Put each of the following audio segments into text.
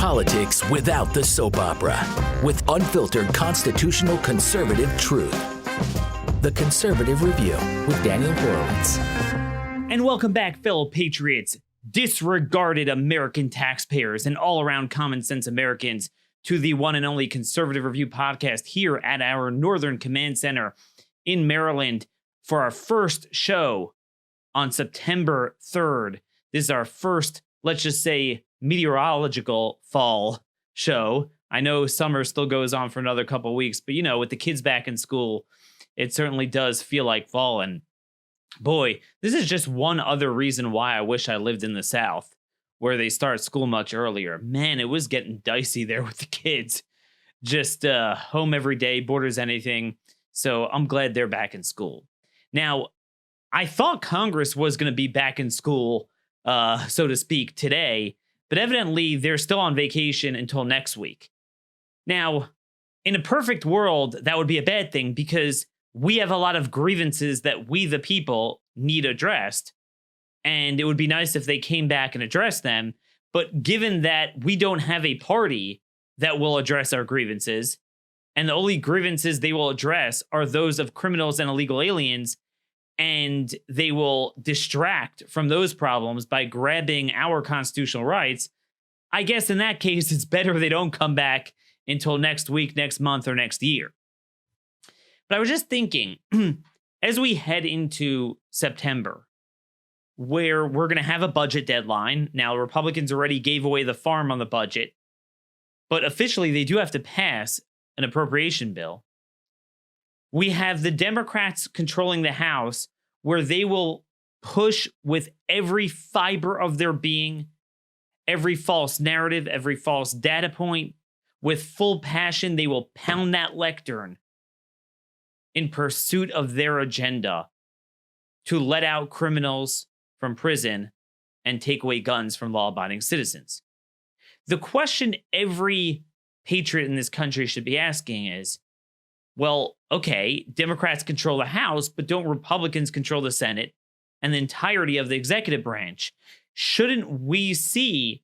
Politics without the soap opera, with unfiltered constitutional conservative truth. The Conservative Review with Daniel Horowitz. And welcome back, fellow patriots, disregarded American taxpayers, and all-around common sense Americans, to the one and only Conservative Review podcast here at our Northern Command Center in Maryland for our first show on September 3rd. This is our first, let's just say, meteorological fall show. I know summer still goes on for another couple weeks, but you know, with the kids back in school, it certainly does feel like fall. And boy, this is just one other reason why I wish I lived in the South, where they start school much earlier. Man, it was getting dicey there with the kids. Just home every day, borders anything. So I'm glad they're back in school. Now, I thought Congress was going to be back in school, so to speak, today, but evidently they're still on vacation until next week. Now, in a perfect world, that would be a bad thing because we have a lot of grievances that we, the people, need addressed. And it would be nice if they came back and addressed them. But given that we don't have a party that will address our grievances, and the only grievances they will address are those of criminals and illegal aliens, and they will distract from those problems by grabbing our constitutional rights, I guess in that case, it's better they don't come back until next week, next month, or next year. But I was just thinking, as we head into September, where we're going to have a budget deadline. Now, Republicans already gave away the farm on the budget, but officially they do have to pass an appropriation bill. We have the Democrats controlling the House, where they will push with every fiber of their being, every false narrative, every false data point. With full passion, they will pound that lectern in pursuit of their agenda to let out criminals from prison and take away guns from law-abiding citizens. The question every patriot in this country should be asking is, well, okay, Democrats control the House, but don't Republicans control the Senate and the entirety of the executive branch? Shouldn't we see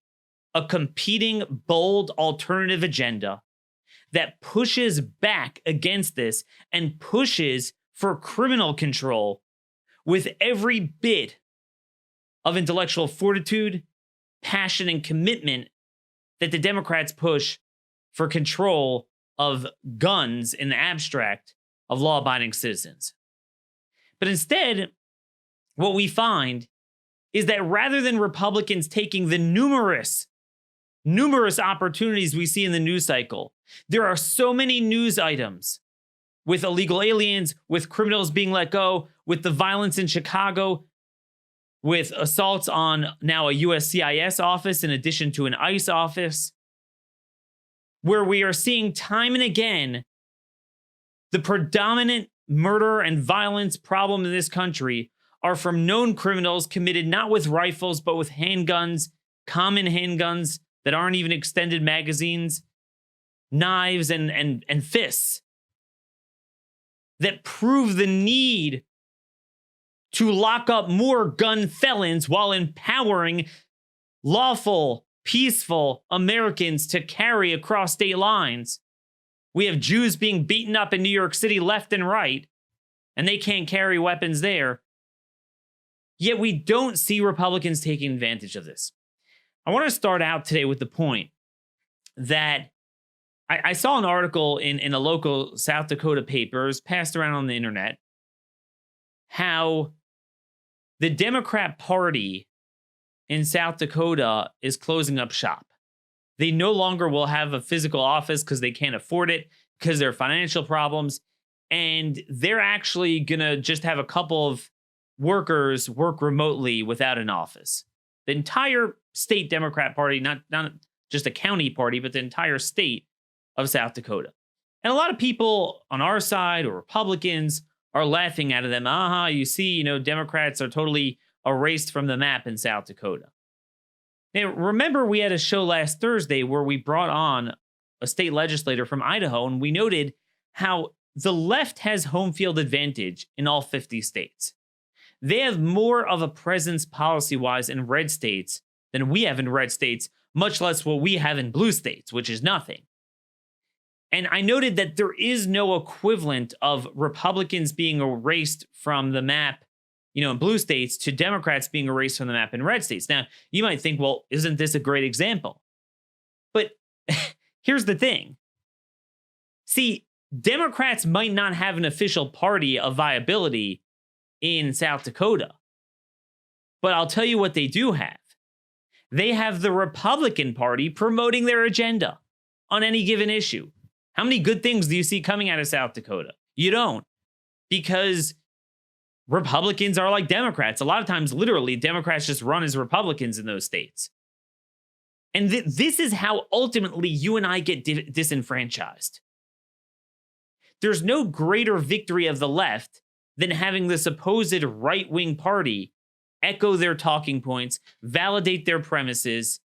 a competing, bold alternative agenda that pushes back against this and pushes for criminal control with every bit of intellectual fortitude, passion, and commitment that the Democrats push for control of guns in the abstract of law-abiding citizens? But instead, what we find is that rather than Republicans taking the numerous opportunities we see in the news cycle, there are so many news items with illegal aliens, with criminals being let go, with the violence in Chicago, with assaults on now a USCIS office in addition to an ICE office, where we are seeing time and again the predominant murder and violence problem in this country are from known criminals committed not with rifles, but with handguns, common handguns that aren't even extended magazines, knives and fists, that prove the need to lock up more gun felons while empowering lawful, peaceful Americans to carry across state lines. We have Jews being beaten up in New York City left and right, and they can't carry weapons there. Yet we don't see Republicans taking advantage of this. I want to start out today with the point that I saw an article in a local South Dakota papers passed around on the internet, how the Democrat Party in South Dakota is closing up shop. They no longer will have a physical office because they can't afford it, because there are financial problems, and they're actually going to just have a couple of workers work remotely without an office. The entire state Democrat Party, not just a county party, but the entire state of South Dakota. And a lot of people on our side or Republicans are laughing at them. You see, Democrats are totally erased from the map in South Dakota. Now, remember we had a show last Thursday where we brought on a state legislator from Idaho, and we noted how the left has home field advantage in all 50 states. They have more of a presence policy-wise in red states than we have in red states, much less what we have in blue states, which is nothing. And I noted that there is no equivalent of Republicans being erased from the map, in blue states to Democrats being erased from the map in red states. Now, you might think, well, isn't this a great example? But here's the thing. See, Democrats might not have an official party of viability in South Dakota. But I'll tell you what they do have. They have the Republican Party promoting their agenda on any given issue. How many good things do you see coming out of South Dakota? You don't. Because Republicans are like Democrats. A lot of times, literally, Democrats just run as Republicans in those states. And this is how ultimately you and I get disenfranchised. There's no greater victory of the left than having the supposed right-wing party echo their talking points, validate their premises,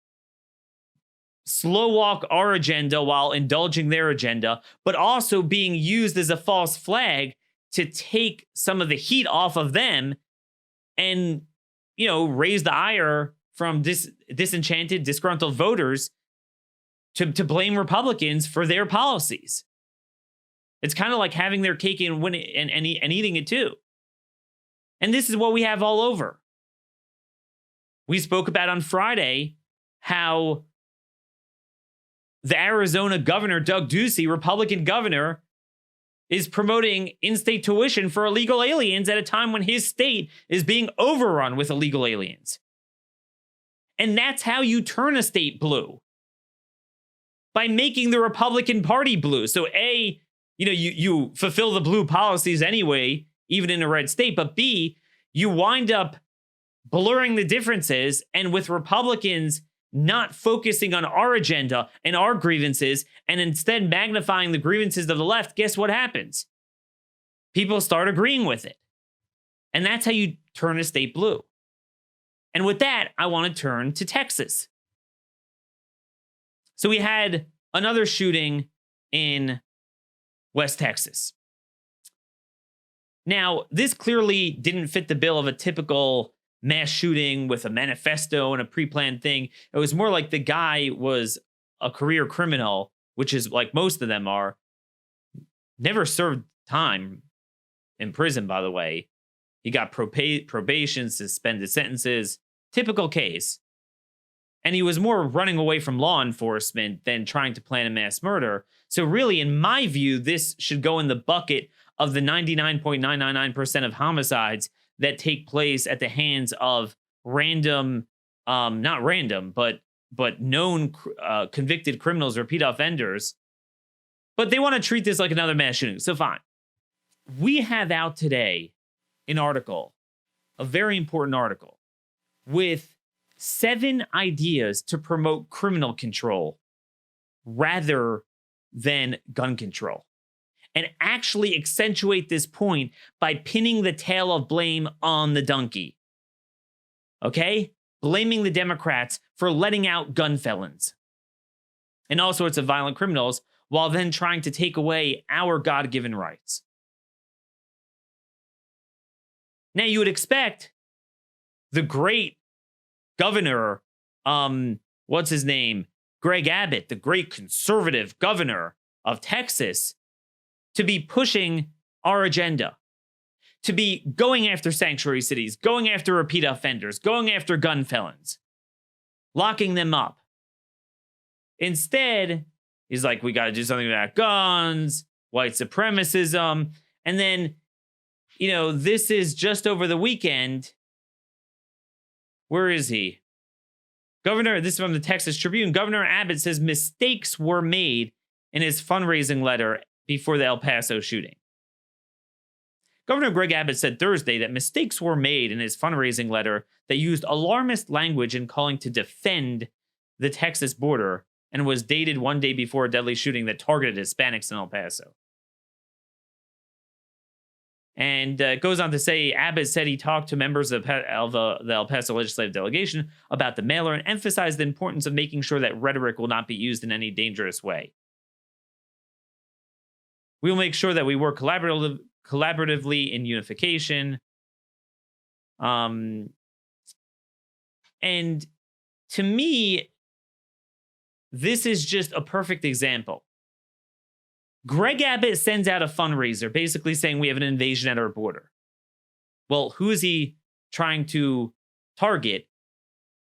slow walk our agenda while indulging their agenda, but also being used as a false flag to take some of the heat off of them and, raise the ire from disenchanted, disgruntled voters to blame Republicans for their policies. It's kind of like having their cake and eating it too. And this is what we have all over. We spoke about on Friday how the Arizona governor, Doug Ducey, Republican governor, is promoting in-state tuition for illegal aliens at a time when his state is being overrun with illegal aliens. And that's how you turn a state blue. By making the Republican Party blue. So A, you fulfill the blue policies anyway, even in a red state, but B, you wind up blurring the differences, and with Republicans not focusing on our agenda and our grievances, and instead magnifying the grievances of the left, guess what happens? People start agreeing with it. And that's how you turn a state blue. And with that, I want to turn to Texas. So we had another shooting in West Texas. Now, this clearly didn't fit the bill of a typical mass shooting with a manifesto and a pre-planned thing. It was more like the guy was a career criminal, which is like most of them are. Never served time in prison, by the way. He got probation, suspended sentences. Typical case. And he was more running away from law enforcement than trying to plan a mass murder. So really, in my view, this should go in the bucket of the 99.999% of homicides that take place at the hands of random, not random, but known convicted criminals, repeat offenders. But they want to treat this like another mass shooting. So fine. We have out today an article, a very important article, with 7 ideas to promote criminal control rather than gun control, and actually accentuate this point by pinning the tail of blame on the donkey. Okay? Blaming the Democrats for letting out gun felons and all sorts of violent criminals while then trying to take away our God-given rights. Now, you would expect the great governor, what's his name? Greg Abbott, the great conservative governor of Texas, to be pushing our agenda, to be going after sanctuary cities, going after repeat offenders, going after gun felons, locking them up. Instead, he's like, we got to do something about guns, white supremacism, and then, this is just over the weekend. Where is he? This is from the Texas Tribune. Governor Abbott says mistakes were made in his fundraising letter before the El Paso shooting. Governor Greg Abbott said Thursday that mistakes were made in his fundraising letter that used alarmist language in calling to defend the Texas border and was dated one day before a deadly shooting that targeted Hispanics in El Paso. And it goes on to say, Abbott said he talked to members of the El Paso legislative delegation about the mailer and emphasized the importance of making sure that rhetoric will not be used in any dangerous way. We will make sure that we work collaboratively in unification. And to me, this is just a perfect example. Greg Abbott sends out a fundraiser basically saying we have an invasion at our border. Well, who is he trying to target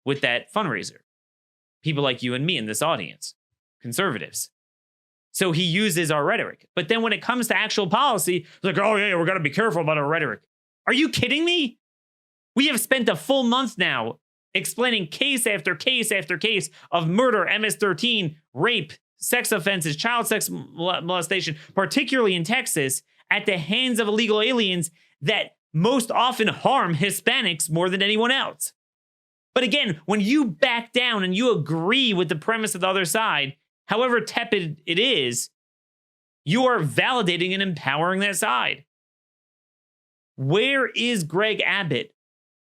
with that fundraiser? People like you and me in this audience, conservatives. So he uses our rhetoric. But then when it comes to actual policy, it's like, oh yeah, we're going to be careful about our rhetoric. Are you kidding me? We have spent a full month now explaining case after case after case of murder, MS-13, rape, sex offenses, child sex molestation, particularly in Texas, at the hands of illegal aliens that most often harm Hispanics more than anyone else. But again, when you back down and you agree with the premise of the other side, however tepid it is, you are validating and empowering that side. Where is Greg Abbott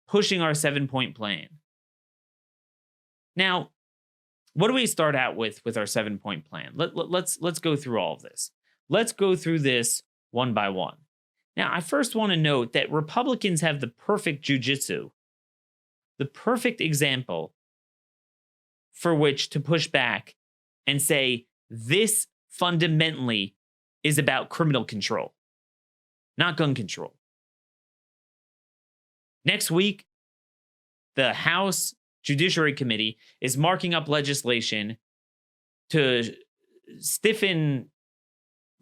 pushing our 7-point plan? Now, what do we start out with our 7-point plan? Let's go through all of this. Let's go through this one by one. Now, I first want to note that Republicans have the perfect jujitsu, the perfect example for which to push back and say this fundamentally is about criminal control, not gun control. Next week, the House Judiciary Committee is marking up legislation to stiffen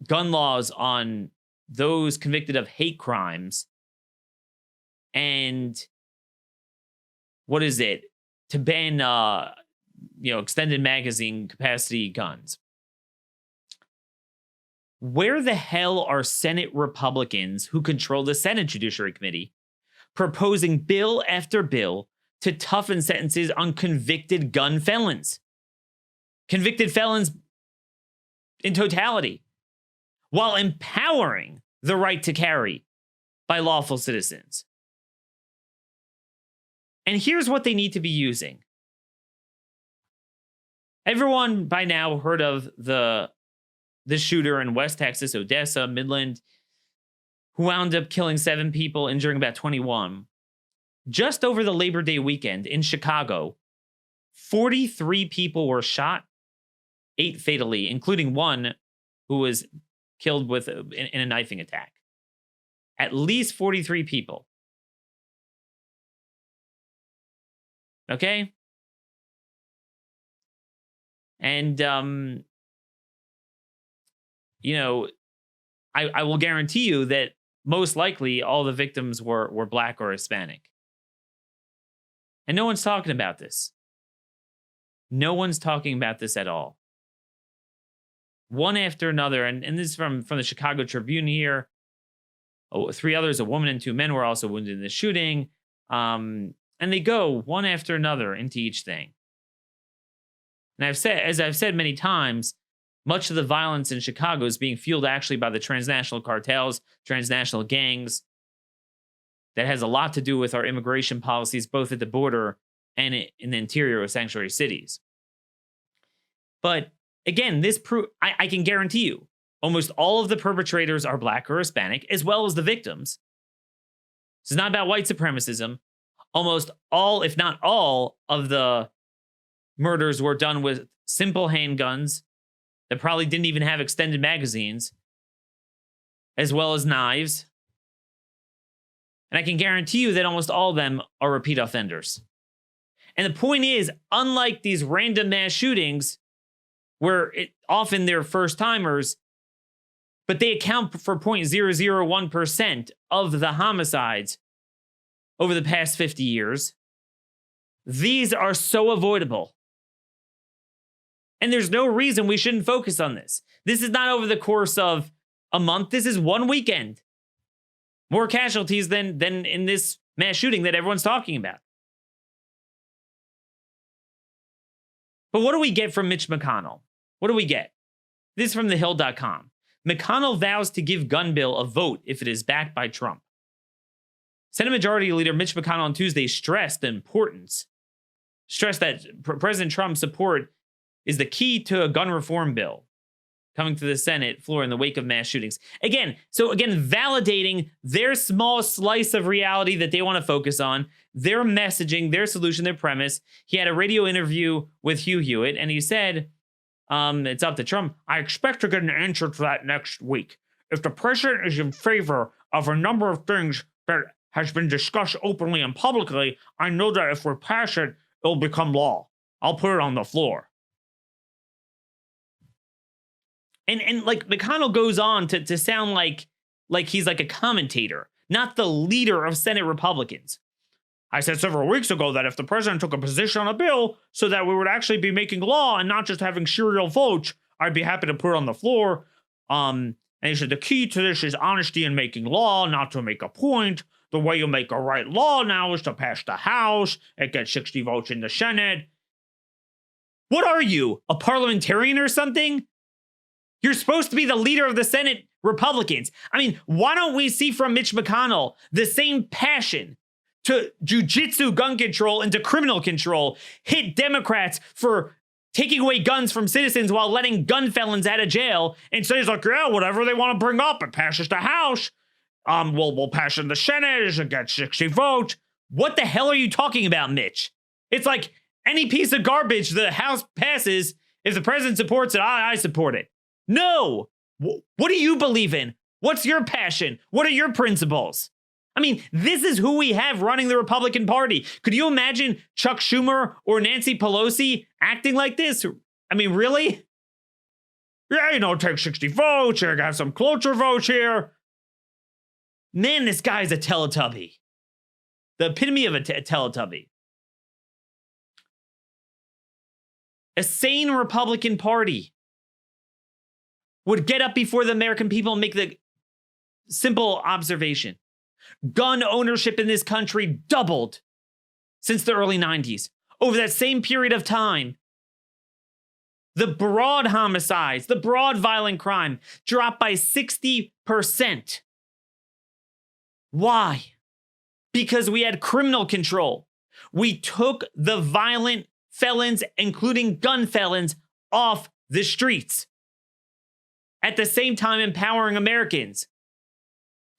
gun laws on those convicted of hate crimes and to ban extended magazine capacity guns. Where the hell are Senate Republicans who control the Senate Judiciary Committee proposing bill after bill to toughen sentences on convicted gun felons? Convicted felons in totality, while empowering the right to carry by lawful citizens. And here's what they need to be using. Everyone by now heard of the shooter in West Texas, Odessa, Midland, who wound up killing 7 people, injuring about 21. Just over the Labor Day weekend in Chicago, 43 people were shot, 8 fatally, including one who was killed in a knifing attack. At least 43 people. Okay? And, I will guarantee you that most likely all the victims were Black or Hispanic. And no one's talking about this. No one's talking about this at all. One after another, and this is from the Chicago Tribune here. 3 others, a woman and 2 men, were also wounded in the shooting. And they go one after another into each thing. And as I've said many times, much of the violence in Chicago is being fueled actually by the transnational cartels, transnational gangs. That has a lot to do with our immigration policies, both at the border and in the interior of sanctuary cities. But again, I can guarantee you, almost all of the perpetrators are Black or Hispanic, as well as the victims. This is not about white supremacism. Almost all, if not all, of the murders were done with simple handguns that probably didn't even have extended magazines, as well as knives. And I can guarantee you that almost all of them are repeat offenders. And the point is, unlike these random mass shootings, where often they're first-timers, but they account for 0.001% of the homicides over the past 50 years, these are so avoidable. And there's no reason we shouldn't focus on this. This is not over the course of a month. This is one weekend. More casualties than in this mass shooting that everyone's talking about. But what do we get from Mitch McConnell? What do we get? This is from thehill.com. McConnell vows to give gun bill a vote if it is backed by Trump. Senate Majority Leader Mitch McConnell on Tuesday stressed that President Trump's support is the key to a gun reform bill coming to the Senate floor in the wake of mass shootings. Again, validating their small slice of reality that they want to focus on, their messaging, their solution, their premise. He had a radio interview with Hugh Hewitt, and he said, It's up to Trump. I expect to get an answer to that next week. If the president is in favor of a number of things that has been discussed openly and publicly, I know that if we pass it, it'll become law. I'll put it on the floor. And like McConnell goes on to sound like he's like a commentator, not the leader of Senate Republicans. I said several weeks ago that if the president took a position on a bill so that we would actually be making law and not just having serial votes, I'd be happy to put it on the floor. And he said the key to this is honesty in making law, not to make a point. The way you make a right law now is to pass the House. It gets 60 votes in the Senate. What are you, a parliamentarian or something? You're supposed to be the leader of the Senate Republicans. I mean, why don't we see from Mitch McConnell the same passion to jujitsu gun control and to criminal control, hit Democrats for taking away guns from citizens while letting gun felons out of jail, and say he's like, yeah, whatever they want to bring up, it passes the House. We'll pass it in the Senate, it gets 60 votes. What the hell are you talking about, Mitch? It's like any piece of garbage the House passes, if the president supports it, I support it. No! What do you believe in? What's your passion? What are your principles? I mean, this is who we have running the Republican Party. Could you imagine Chuck Schumer or Nancy Pelosi acting like this? I mean, really? Yeah, take 60 votes, you got some cloture votes here. Man, this guy's a Teletubby. The epitome of a Teletubby. A sane Republican Party would get up before the American people and make the simple observation. Gun ownership in this country doubled since the early 90s. Over that same period of time, the broad homicides, the broad violent crime dropped by 60%. Why? Because we had criminal control. We took the violent felons, including gun felons, off the streets. At the same time, empowering Americans.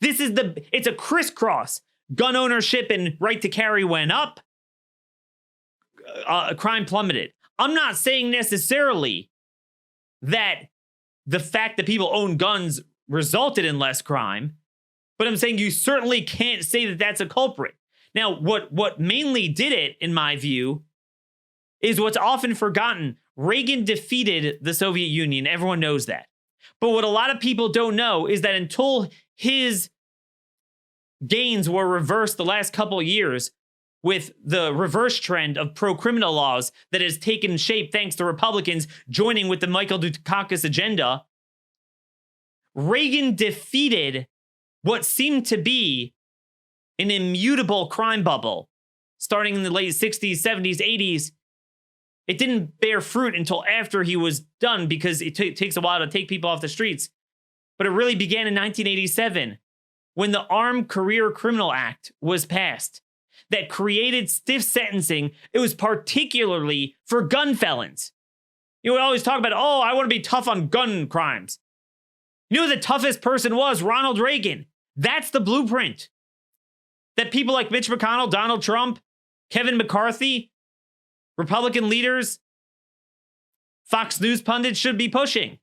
It's a crisscross. Gun ownership and right to carry went up. Crime plummeted. I'm not saying necessarily that the fact that people own guns resulted in less crime, but I'm saying you certainly can't say that that's a culprit. Now, what mainly did it, in my view, is what's often forgotten. Reagan defeated the Soviet Union. Everyone knows that. But what a lot of people don't know is that until his gains were reversed the last couple of years with the reverse trend of pro-criminal laws that has taken shape thanks to Republicans joining with the Michael Dukakis agenda, Reagan defeated what seemed to be an immutable crime bubble starting in the late 60s, 70s, 80s. It didn't bear fruit until after he was done because it takes a while to take people off the streets. But it really began in 1987 when the Armed Career Criminal Act was passed that created stiff sentencing. It was particularly for gun felons. You would always talk about, oh, I want to be tough on gun crimes. You know who the toughest person was? Ronald Reagan. That's the blueprint that people like Mitch McConnell, Donald Trump, Kevin McCarthy, Republican leaders, Fox News pundits should be pushing.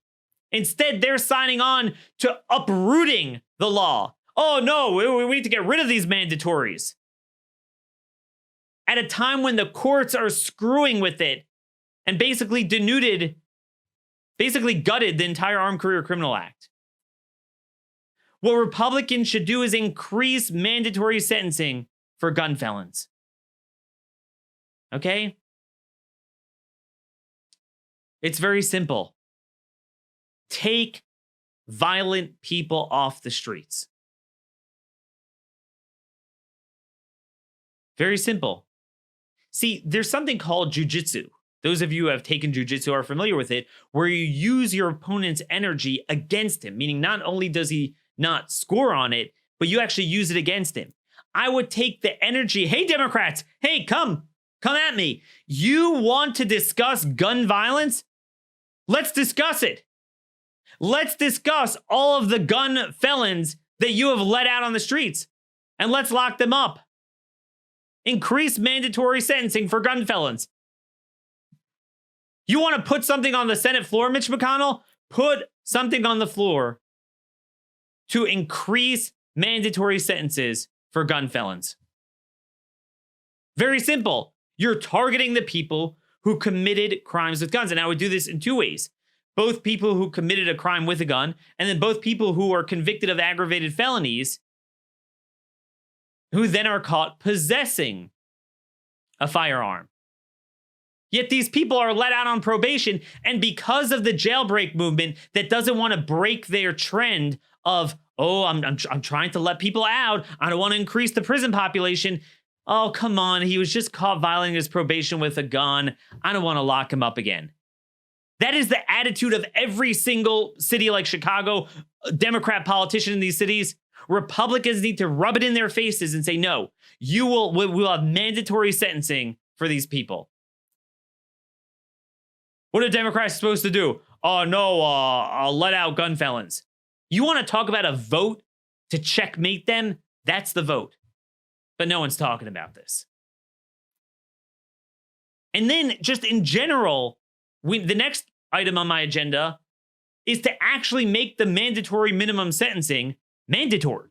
Instead, they're signing on to uprooting the law. Oh, no, we need to get rid of these mandatories. At a time when the courts are screwing with it and basically gutted the entire Armed Career Criminal Act. What Republicans should do is increase mandatory sentencing for gun felons. Okay? It's very simple. Take violent people off the streets. Very simple. See, there's something called jujitsu. Those of you who have taken jujitsu are familiar with it, where you use your opponent's energy against him, meaning not only does he not score on it, but you actually use it against him. I would take the energy. Hey, Democrats, hey, come at me. You want to discuss gun violence? Let's discuss it. Let's discuss all of the gun felons that you have let out on the streets, and let's lock them up. Increase mandatory sentencing for gun felons. You want to put something on the Senate floor, Mitch McConnell? Put something on the floor to increase mandatory sentences for gun felons. Very simple. You're targeting the people who committed crimes with guns. And I would do this in two ways. Both people who committed a crime with a gun, and then both people who are convicted of aggravated felonies, who then are caught possessing a firearm. Yet these people are let out on probation, and because of the jailbreak movement that doesn't want to break their trend of, oh, I'm trying to let people out, I don't want to increase the prison population. Oh, come on, he was just caught violating his probation with a gun. I don't want to lock him up again. That is the attitude of every single city like Chicago, Democrat politician in these cities. Republicans need to rub it in their faces and say, no, we'll have mandatory sentencing for these people. What are Democrats supposed to do? Oh, no, I'll let out gun felons. You want to talk about a vote to checkmate them? That's the vote. But no one's talking about this. And then just in general, the next item on my agenda is to actually make the mandatory minimum sentencing mandatory.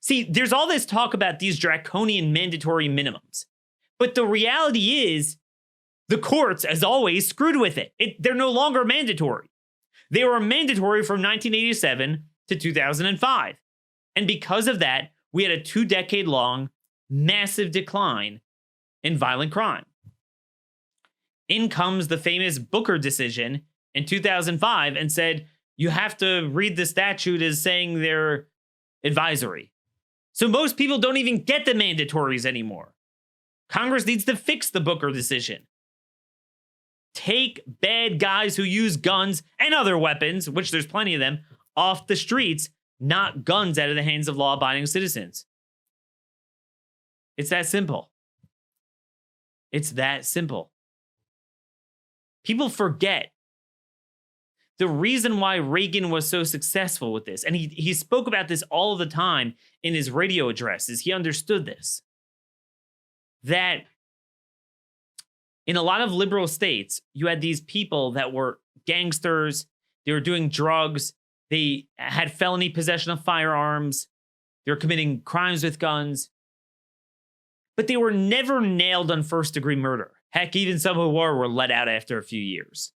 See, there's all this talk about these draconian mandatory minimums. But the reality is, the courts, as always, screwed with it. They're no longer mandatory. They were mandatory from 1987 to 2005. And because of that, we had a 2-decade-long massive decline in violent crime. In comes the famous Booker decision in 2005 and said, you have to read the statute as saying they're advisory. So most people don't even get the mandatories anymore. Congress needs to fix the Booker decision. Take bad guys who use guns and other weapons, which there's plenty of them, off the streets, not guns out of the hands of law-abiding citizens. It's that simple. It's that simple. People forget the reason why Reagan was so successful with this, and he spoke about this all the time in his radio addresses. He understood this. That in a lot of liberal states, you had these people that were gangsters, they were doing drugs, they had felony possession of firearms, they were committing crimes with guns, but they were never nailed on first-degree murder. Heck, even some who were let out after a few years.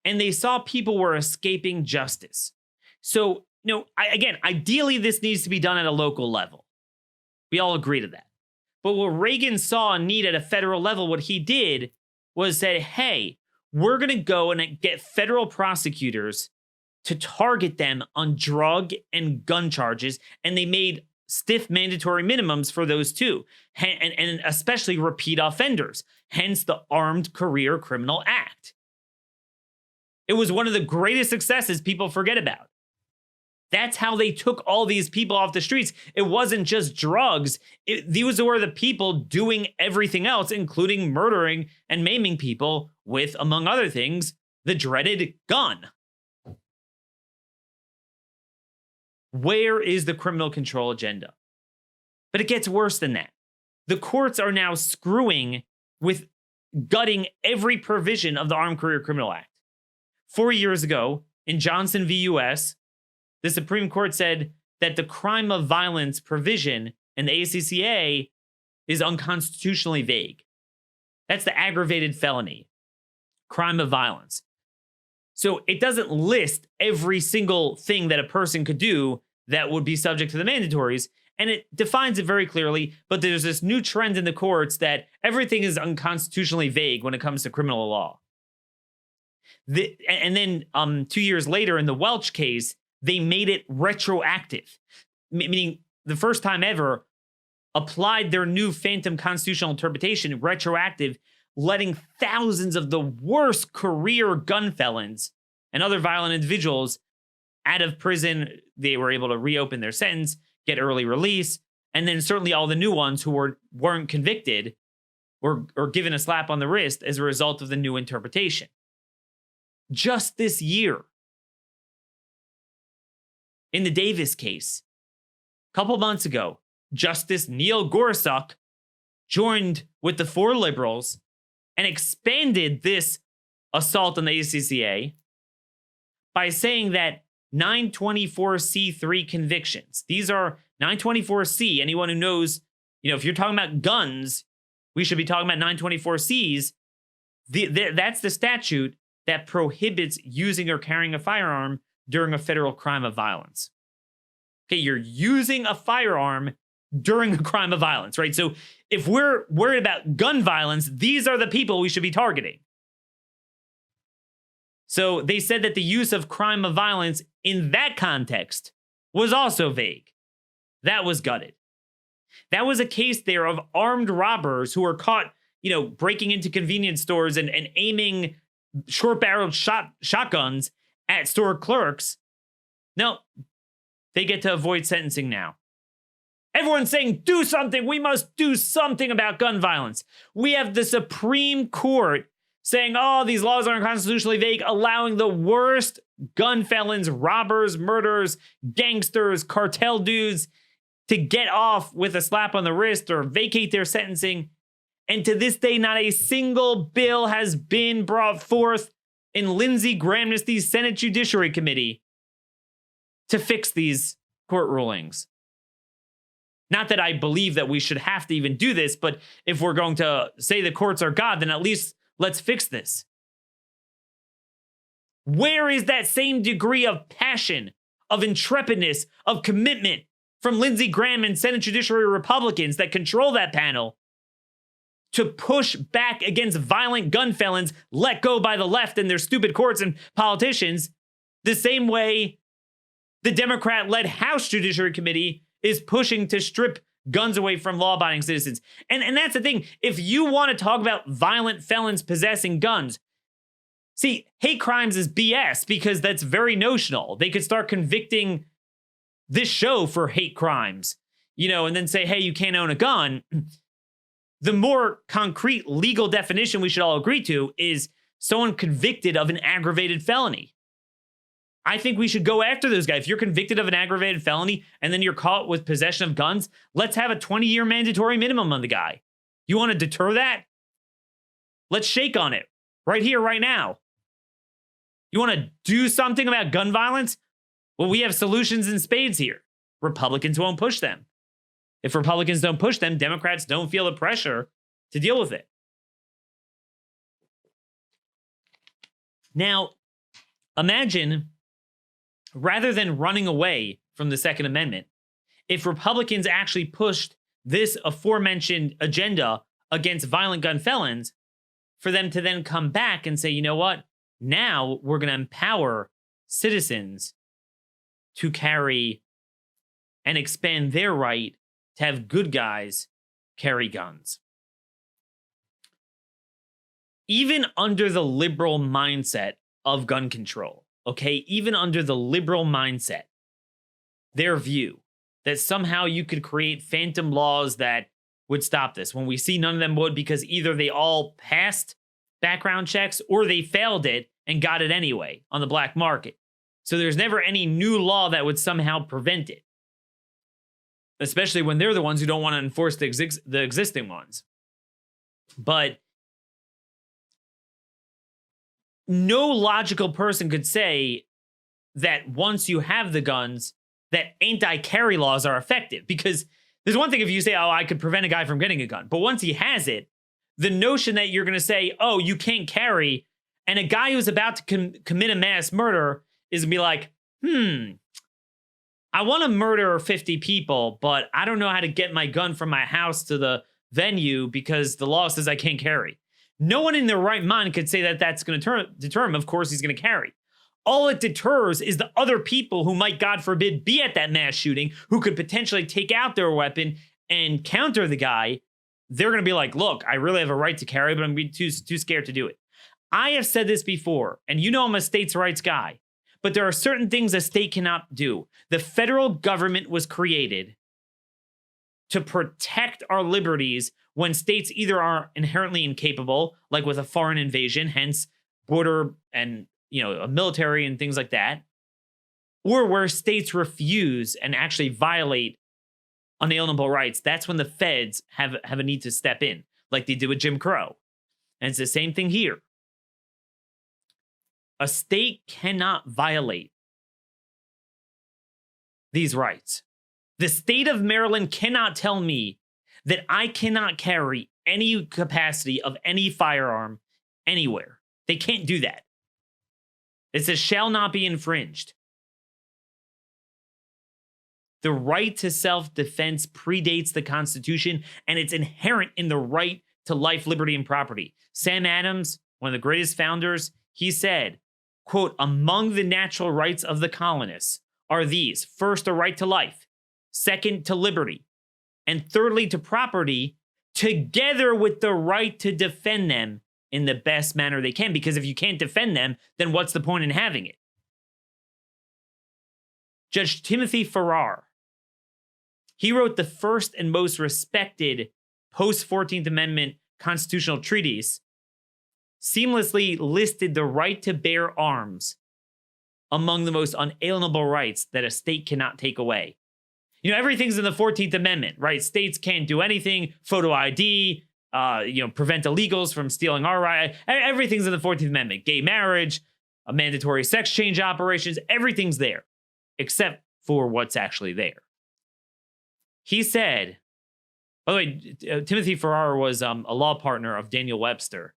And they saw people were escaping justice. So, again, ideally, this needs to be done at a local level. We all agree to that. But what Reagan saw a need at a federal level, what he did was say, hey, we're going to go and get federal prosecutors to target them on drug and gun charges. And they made stiff mandatory minimums for those two, and especially repeat offenders, hence the Armed Career Criminal Act. It was one of the greatest successes people forget about. That's how they took all these people off the streets. It wasn't just drugs. These were the people doing everything else, including murdering and maiming people with, among other things, the dreaded gun. Where is the criminal control agenda? But it gets worse than that. The courts are now screwing with gutting every provision of the Armed Career Criminal Act. 4 years ago, in Johnson v. U.S., the Supreme Court said that the crime of violence provision in the ACCA is unconstitutionally vague. That's the aggravated felony, crime of violence. So it doesn't list every single thing that a person could do that would be subject to the mandatories, and it defines it very clearly, but there's this new trend in the courts that everything is unconstitutionally vague when it comes to criminal law. And then 2 years later in the Welch case, they made it retroactive, meaning the first time ever applied their new phantom constitutional interpretation retroactive, letting thousands of the worst career gun felons and other violent individuals out of prison. They were able to reopen their sentence, get early release, and then certainly all the new ones who weren't convicted or given a slap on the wrist as a result of the new interpretation. Just this year, in the Davis case, a couple months ago, Justice Neil Gorsuch joined with the 4 liberals and expanded this assault on the ACCA by saying that 924C3 convictions, these are 924C, anyone who knows, if you're talking about guns, we should be talking about 924Cs. That's the statute that prohibits using or carrying a firearm during a federal crime of violence. Okay, you're using a firearm during a crime of violence, right? So if we're worried about gun violence, these are the people we should be targeting. So they said that the use of crime of violence in that context was also vague. That was gutted. That was a case there of armed robbers who were caught, breaking into convenience stores and aiming short-barreled shotguns at store clerks. No, they get to avoid sentencing now. Everyone's saying, do something. We must do something about gun violence. We have the Supreme Court saying, these laws are unconstitutionally vague, allowing the worst gun felons, robbers, murderers, gangsters, cartel dudes to get off with a slap on the wrist or vacate their sentencing. And to this day, not a single bill has been brought forth in Lindsey Graham's Senate Judiciary Committee to fix these court rulings. Not that I believe that we should have to even do this, but if we're going to say the courts are God, then at least let's fix this. Where is that same degree of passion, of intrepidness, of commitment from Lindsey Graham and Senate Judiciary Republicans that control that panel to push back against violent gun felons let go by the left and their stupid courts and politicians, the same way the Democrat-led House Judiciary Committee is pushing to strip guns away from law-abiding citizens. And that's the thing. If you want to talk about violent felons possessing guns, see, hate crimes is BS because that's very notional. They could start convicting this show for hate crimes, and then say, hey, you can't own a gun. The more concrete legal definition we should all agree to is someone convicted of an aggravated felony. I think we should go after those guys. If you're convicted of an aggravated felony and then you're caught with possession of guns, let's have a 20-year mandatory minimum on the guy. You want to deter that? Let's shake on it right here, right now. You want to do something about gun violence? Well, we have solutions in spades here. Republicans won't push them. If Republicans don't push them, Democrats don't feel the pressure to deal with it. Now, imagine, rather than running away from the Second Amendment, if Republicans actually pushed this aforementioned agenda against violent gun felons, for them to then come back and say, you know what? Now we're going to empower citizens to carry and expand their right to have good guys carry guns. Even under the liberal mindset of gun control, okay, even under the liberal mindset, their view that somehow you could create phantom laws that would stop this, when we see none of them would, because either they all passed background checks or they failed it and got it anyway on the black market. So there's never any new law that would somehow prevent it, especially when they're the ones who don't want to enforce the existing ones. But no logical person could say that once you have the guns, that anti-carry laws are effective. Because there's one thing if you say, I could prevent a guy from getting a gun. But once he has it, the notion that you're going to say, you can't carry, and a guy who's about to commit a mass murder is going to be like, I want to murder 50 people, but I don't know how to get my gun from my house to the venue because the law says I can't carry. No one in their right mind could say that that's going to deter him. Of course, he's going to carry. All it deters is the other people who might, God forbid, be at that mass shooting, who could potentially take out their weapon and counter the guy. They're going to be like, look, I really have a right to carry, but I'm too scared to do it. I have said this before, and I'm a states' rights guy, but there are certain things a state cannot do. The federal government was created to protect our liberties when states either are inherently incapable, like with a foreign invasion, hence border and a military and things like that, or where states refuse and actually violate unalienable rights. That's when the feds have a need to step in, like they did with Jim Crow. And it's the same thing here. A state cannot violate these rights. The state of Maryland cannot tell me that I cannot carry any capacity of any firearm anywhere. They can't do that. It says shall not be infringed. The right to self-defense predates the Constitution, and it's inherent in the right to life, liberty, and property. Sam Adams, one of the greatest founders, he said, quote, among the natural rights of the colonists are these: first, a right to life; second, to liberty; and thirdly, to property, together with the right to defend them in the best manner they can. Because if you can't defend them, then what's the point in having it? Judge Timothy Farrar, he wrote the first and most respected post-14th Amendment constitutional treatise, seamlessly listed the right to bear arms among the most unalienable rights that a state cannot take away. You know, everything's in the 14th Amendment, right? States can't do anything, photo ID, prevent illegals from stealing our right. Everything's in the 14th Amendment. Gay marriage, mandatory sex change operations, everything's there, except for what's actually there. He said, by the way, Timothy Farrar was a law partner of Daniel Webster.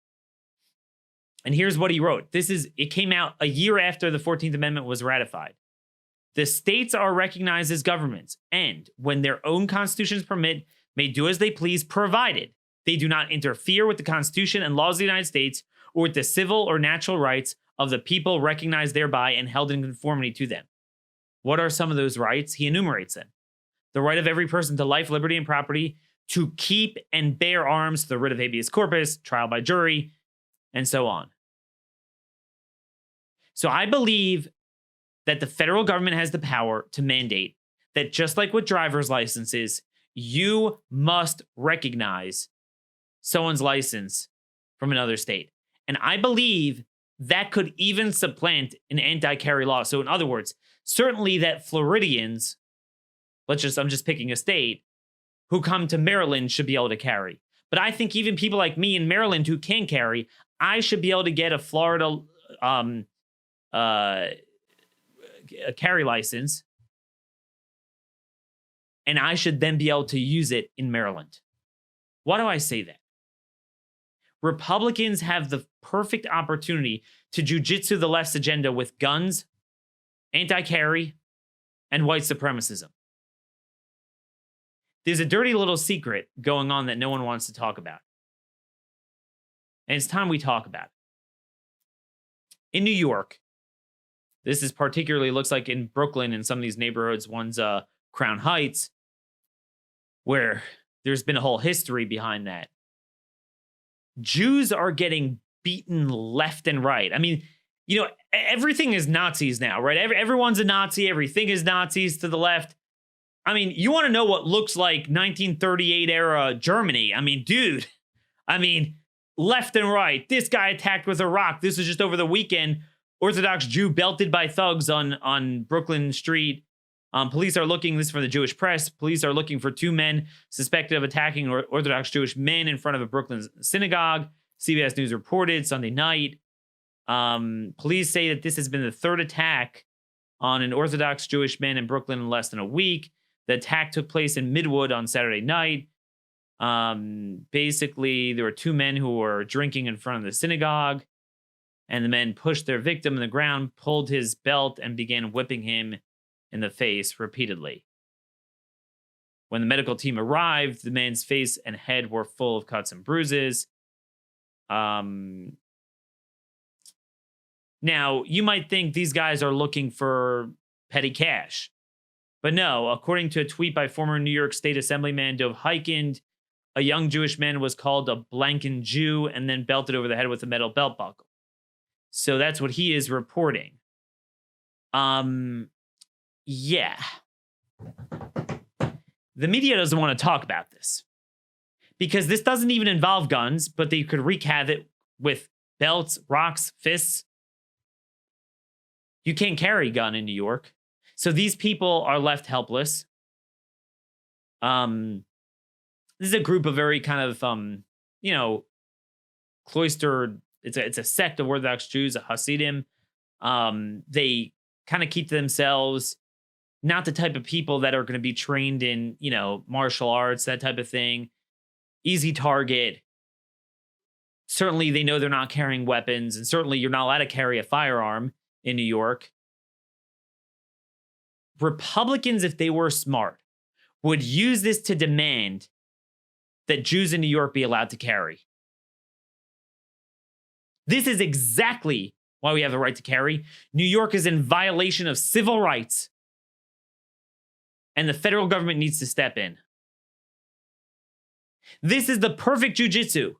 And here's what he wrote. It came out a year after the 14th Amendment was ratified. The states are recognized as governments and, when their own constitutions permit, may do as they please, provided they do not interfere with the Constitution and laws of the United States or with the civil or natural rights of the people recognized thereby and held in conformity to them. What are some of those rights? He enumerates them. The right of every person to life, liberty, and property, to keep and bear arms, the writ of habeas corpus, trial by jury, and so on. So I believe that the federal government has the power to mandate that, just like with driver's licenses, you must recognize someone's license from another state. And I believe that could even supplant an anti-carry law. So in other words, certainly that Floridians, I'm just picking a state, who come to Maryland should be able to carry. But I think even people like me in Maryland who can carry, I should be able to get a Florida a carry license, and I should then be able to use it in Maryland. Why do I say that? Republicans have the perfect opportunity to jujitsu the left's agenda with guns, anti-carry, and white supremacism. There's a dirty little secret going on that no one wants to talk about. And it's time we talk about it. In New York, this is particularly, looks like in Brooklyn and some of these neighborhoods, one's Crown Heights, where there's been a whole history behind that. Jews are getting beaten left and right. I mean, everything is Nazis now, right? Everyone's a Nazi. Everything is Nazis to the left. I mean, you want to know what looks like 1938 era Germany? I mean, dude, left and right. This guy attacked with a rock. This is just over the weekend. Orthodox Jew belted by thugs on Brooklyn Street. Police are looking, this is for the Jewish press, police are looking for two men suspected of attacking Orthodox Jewish men in front of a Brooklyn synagogue. CBS News reported Sunday night. Police say that this has been the third attack on an Orthodox Jewish man in Brooklyn in less than a week. The attack took place in Midwood on Saturday night. Basically, there were two men who were drinking in front of the synagogue, and the men pushed their victim in the ground, pulled his belt, and began whipping him in the face repeatedly. When the medical team arrived, the man's face and head were full of cuts and bruises. Now, you might think these guys are looking for petty cash. But no, according to a tweet by former New York State Assemblyman Dov Hikind, a young Jewish man was called a blanken Jew and then belted over the head with a metal belt buckle. So that's what he is reporting. Yeah. The media doesn't want to talk about this because this doesn't even involve guns, but they could wreak havoc with belts, rocks, fists. You can't carry a gun in New York. So these people are left helpless. This is a group of very kind of, cloistered. It's a sect of Orthodox Jews, a Hasidim. They kind of keep to themselves, not the type of people that are going to be trained in, martial arts, that type of thing. Easy target. Certainly, they know they're not carrying weapons, and certainly you're not allowed to carry a firearm in New York. Republicans, if they were smart, would use this to demand that Jews in New York be allowed to carry. This is exactly why we have the right to carry. New York is in violation of civil rights, and the federal government needs to step in. This is the perfect jujitsu.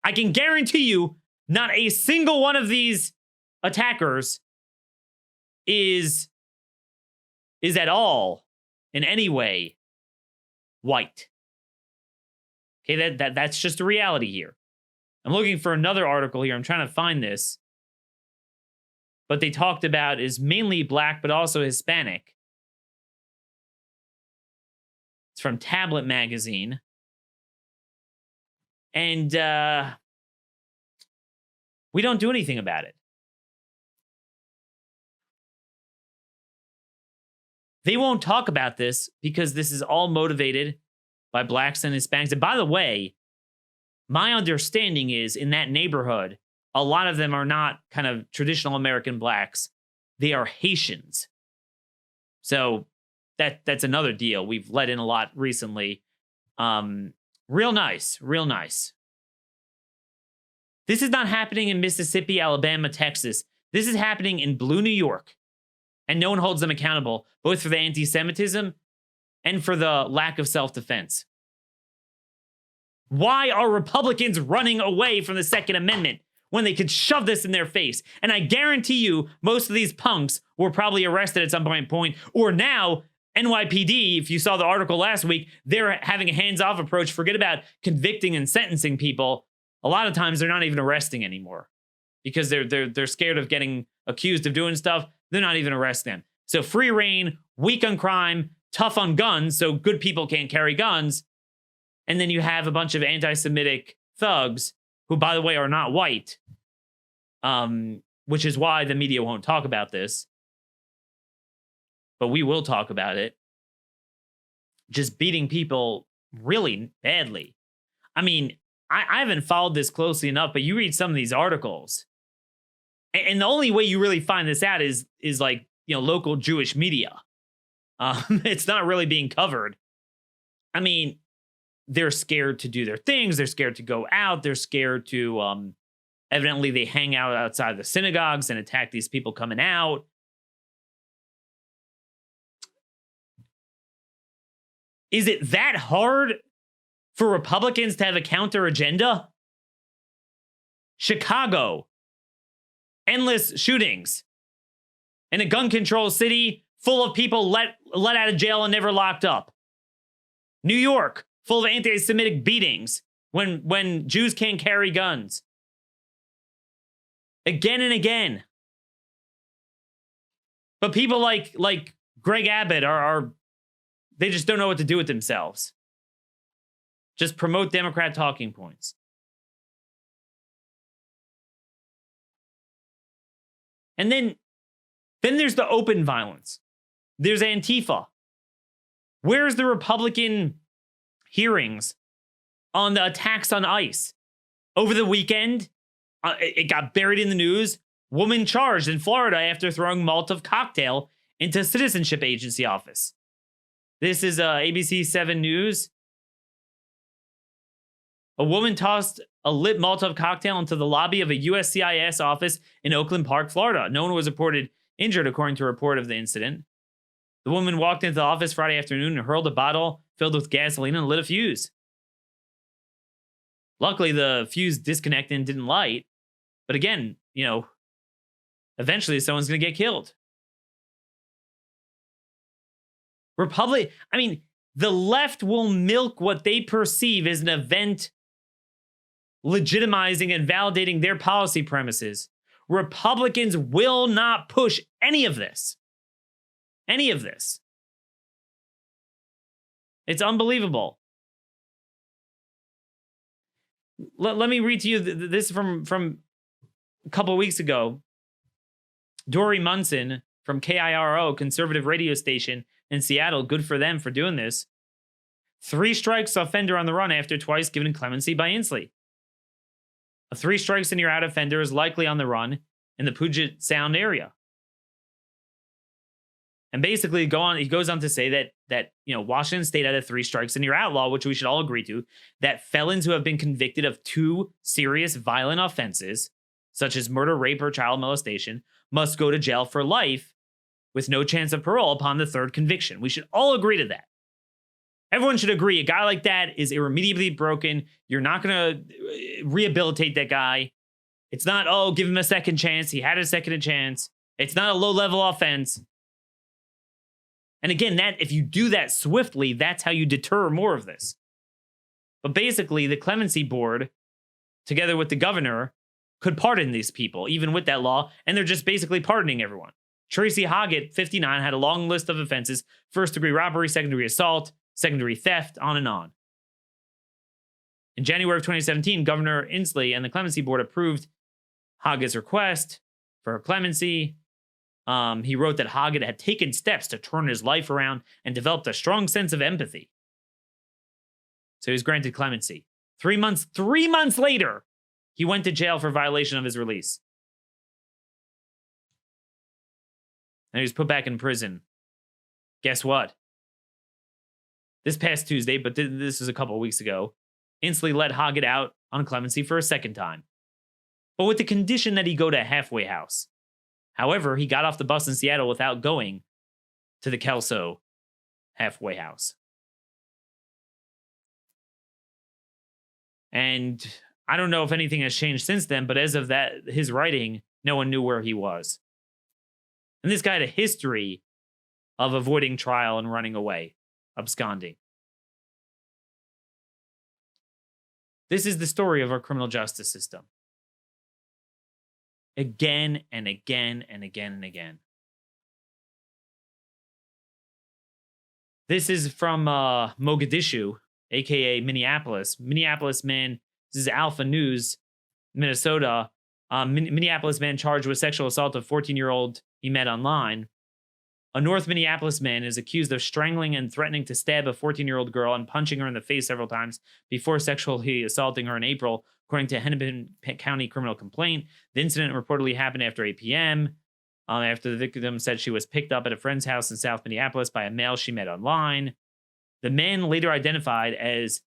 I can guarantee you not a single one of these attackers is at all in any way white. Okay, that's just a reality here. I'm looking for another article here. I'm trying to find this. But they talked about is mainly black, but also Hispanic. It's from Tablet Magazine. And we don't do anything about it. They won't talk about this because this is all motivated by blacks and Hispanics. And by the way, my understanding is in that neighborhood, a lot of them are not kind of traditional American blacks. They are Haitians. So that's another deal. We've let in a lot recently. Real nice, real nice. This is not happening in Mississippi, Alabama, Texas. This is happening in blue New York. And no one holds them accountable, both for the anti-Semitism and for the lack of self-defense. Why are Republicans running away from the Second Amendment when they could shove this in their face? And I guarantee you, most of these punks were probably arrested at some point, or now NYPD, if you saw the article last week, they're having a hands-off approach. Forget about convicting and sentencing people. A lot of times they're not even arresting anymore because they're scared of getting accused of doing stuff. They're not even arresting them. So free reign, weak on crime, tough on guns, so good people can't carry guns. And then you have a bunch of anti-Semitic thugs who, by the way, are not white, which is why the media won't talk about this. But we will talk about it. Just beating people really badly. I mean, I haven't followed this closely enough, but you read some of these articles. And the only way you really find this out is like, local Jewish media. It's not really being covered. I mean, they're scared to do their things. They're scared to go out. They're scared to, evidently they hang out outside the synagogues and attack these people coming out. Is it that hard for Republicans to have a counter agenda? Chicago. Endless shootings. In a gun control city full of people let out of jail and never locked up. New York, full of anti-Semitic beatings when Jews can't carry guns. Again and again. But people like Greg Abbott are they just don't know what to do with themselves. Just promote Democrat talking points. And then there's the open violence. There's Antifa. Where's the Republican hearings on the attacks on ICE? Over the weekend, it got buried in the news. Woman charged in Florida after throwing Molotov cocktail into Citizenship Agency office. This is ABC 7 News. A woman tossed a lit Molotov cocktail into the lobby of a USCIS office in Oakland Park, Florida. No one was reported injured, according to a report of the incident. The woman walked into the office Friday afternoon and hurled a bottle filled with gasoline and lit a fuse. Luckily, the fuse disconnected and didn't light. But again, eventually someone's going to get killed. The left will milk what they perceive as an event legitimizing and validating their policy premises. Republicans will not push any of this. Any of this. It's unbelievable. Let me read to you this from a couple of weeks ago. Dory Munson from KIRO, conservative radio station in Seattle, good for them for doing this. 3 strikes offender on the run after twice given clemency by Inslee. A 3 strikes and you're out offender is likely on the run in the Puget Sound area. And basically he goes on to say that Washington State had a 3 strikes and you're out law, which we should all agree to, that felons who have been convicted of 2 serious violent offenses, such as murder, rape, or child molestation, must go to jail for life with no chance of parole upon the 3rd conviction. We should all agree to that. Everyone should agree a guy like that is irremediably broken. You're not going to rehabilitate that guy. It's not, give him a second chance. He had a second chance. It's not a low-level offense. And again, that if you do that swiftly, that's how you deter more of this. But basically, the clemency board, together with the governor, could pardon these people, even with that law, and they're just basically pardoning everyone. Tracy Hoggett, 59, had a long list of offenses: first-degree robbery, second-degree assault, second-degree theft, on and on. In January of 2017, Governor Inslee and the Clemency Board approved Hoggett's request for clemency. He wrote that Hoggett had taken steps to turn his life around and developed a strong sense of empathy. So he was granted clemency. 3 months later, he went to jail for violation of his release. And he was put back in prison. Guess what? This past Tuesday, but this is a couple of weeks ago, Inslee let Hoggett out on clemency for a second time, but with the condition that he go to a halfway house. However, he got off the bus in Seattle without going to the Kelso halfway house. And I don't know if anything has changed since then, but as of that, his writing, no one knew where he was. And this guy had a history of avoiding trial and running away, absconding. This is the story of our criminal justice system. Again and again and again and again. This is from Mogadishu, aka Minneapolis. Minneapolis man, this is Alpha News, Minnesota. Minneapolis man charged with sexual assault of 14-year-old he met online. A North Minneapolis man is accused of strangling and threatening to stab a 14-year-old girl and punching her in the face several times before sexually assaulting her in April, according to Hennepin County criminal complaint. The incident reportedly happened after 8 p.m., after the victim said she was picked up at a friend's house in South Minneapolis by a male she met online. The man, later identified as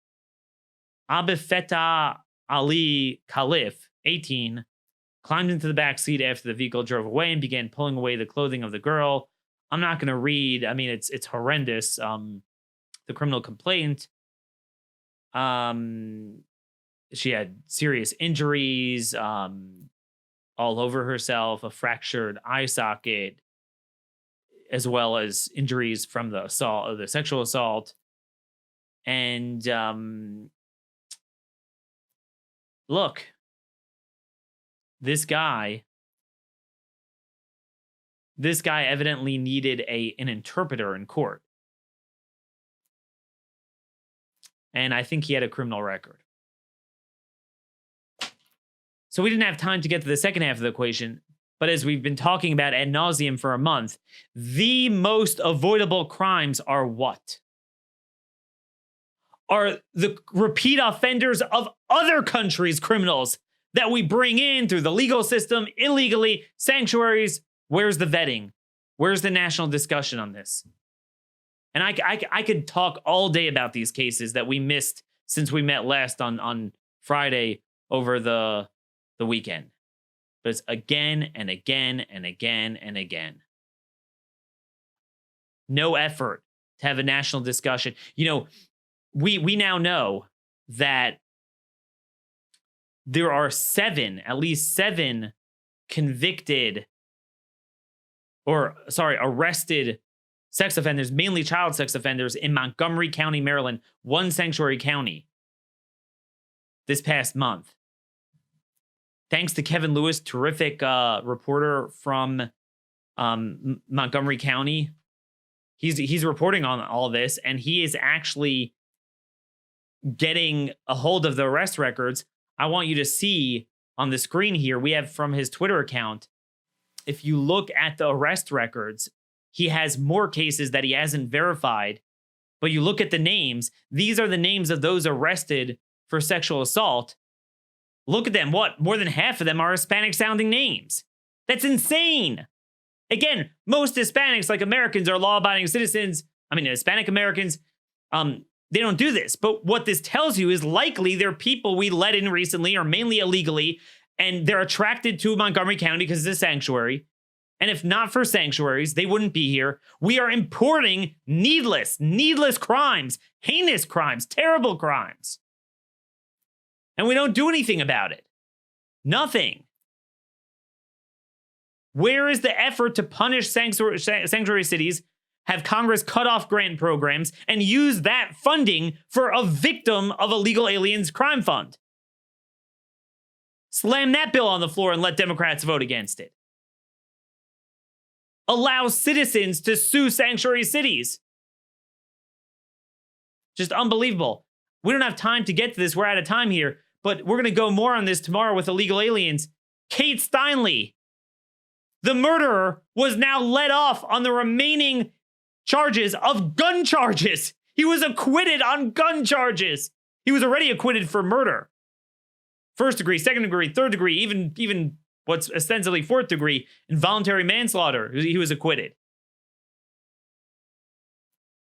Abifeta Ali Khalif, 18, climbed into the back seat after the vehicle drove away and began pulling away the clothing of the girl. I'm not going to read. I mean, it's horrendous. The criminal complaint. She had serious injuries, all over herself, a fractured eye socket, as well as injuries from the assault, the sexual assault. And look, this guy evidently needed an interpreter in court. And I think he had a criminal record. So we didn't have time to get to the second half of the equation, but as we've been talking about ad nauseum for a month, the most avoidable crimes are what? Are the repeat offenders of other countries' criminals that we bring in through the legal system, illegally, sanctuaries. Where's the vetting? Where's the national discussion on this? And I could talk all day about these cases that we missed since we met last on Friday over the weekend. But it's again and again and again and again. No effort to have a national discussion. You know, we now know that there are at least seven arrested sex offenders, mainly child sex offenders, in Montgomery County, Maryland, one sanctuary county, this past month. Thanks to Kevin Lewis, terrific reporter from Montgomery County. He's reporting on all this, and he is actually getting a hold of the arrest records. I want you to see on the screen here, we have from his Twitter account if you look at the arrest records, he has more cases that he hasn't verified. But you look at the names, these are the names of those arrested for sexual assault. Look at them. What? More than half of them are Hispanic sounding names. That's insane. Again, most Hispanics, like Americans, are law-abiding citizens. I mean, Hispanic Americans, they don't do this. But what this tells you is likely they're people we let in recently or mainly illegally, and they're attracted to Montgomery County because it's a sanctuary. And if not for sanctuaries, they wouldn't be here. We are importing needless crimes, heinous crimes, terrible crimes. And we don't do anything about it. Nothing. Where is the effort to punish sanctuary cities, have Congress cut off grant programs, and use that funding for a victim of illegal aliens crime fund? Slam that bill on the floor and let Democrats vote against it. Allow citizens to sue sanctuary cities. Just unbelievable. We don't have time to get to this. We're out of time here, but we're going to go more on this tomorrow with illegal aliens. Kate Steinle, the murderer, was now let off on the remaining charges of gun charges. He was acquitted on gun charges. He was already acquitted for murder. First degree, second degree, third degree, even what's ostensibly fourth degree, involuntary manslaughter. He was acquitted.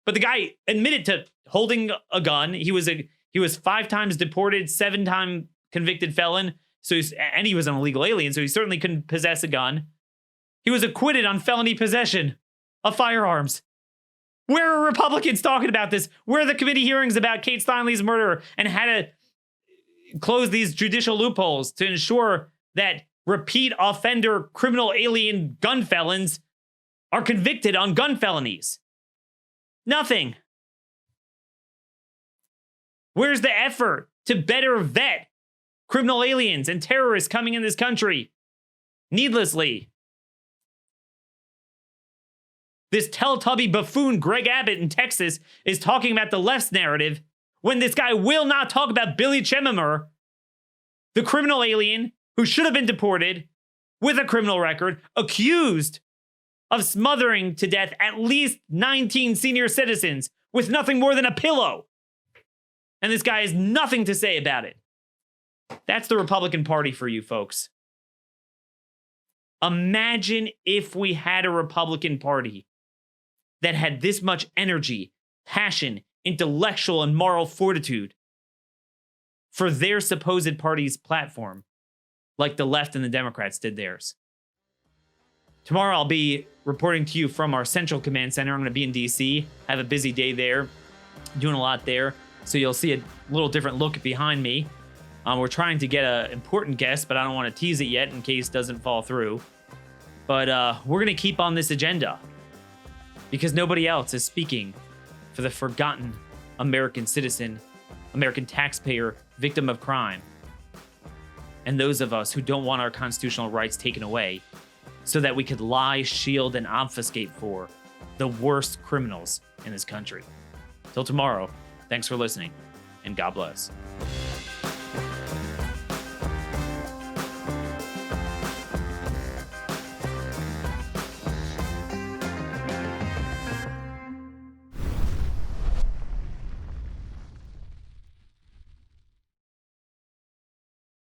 But the guy admitted to holding a gun. He was 5 times deported, 7-time convicted felon. And he was an illegal alien, so he certainly couldn't possess a gun. He was acquitted on felony possession of firearms. Where are Republicans talking about this? Where are the committee hearings about Kate Steinle's murder and how to close these judicial loopholes to ensure that repeat offender criminal alien gun felons are convicted on gun felonies? Nothing. Where's the effort to better vet criminal aliens and terrorists coming in this country needlessly? This Teletubby buffoon Greg Abbott in Texas is talking about the left's narrative when this guy will not talk about Billy Chemmer, the criminal alien who should have been deported with a criminal record, accused of smothering to death at least 19 senior citizens with nothing more than a pillow. And this guy has nothing to say about it. That's the Republican Party for you folks. Imagine if we had a Republican Party that had this much energy, passion, intellectual, and moral fortitude for their supposed party's platform, like the left and the Democrats did theirs. Tomorrow I'll be reporting to you from our Central Command Center. I'm going to be in DC, have a busy day there, doing a lot there. So you'll see a little different look behind me. We're trying to get an important guest, but I don't want to tease it yet in case it doesn't fall through. But we're going to keep on this agenda because nobody else is speaking for the forgotten American citizen, American taxpayer, victim of crime, and those of us who don't want our constitutional rights taken away so that we could lie, shield, and obfuscate for the worst criminals in this countty. Till tomorrow, thanks for listening, and God bless.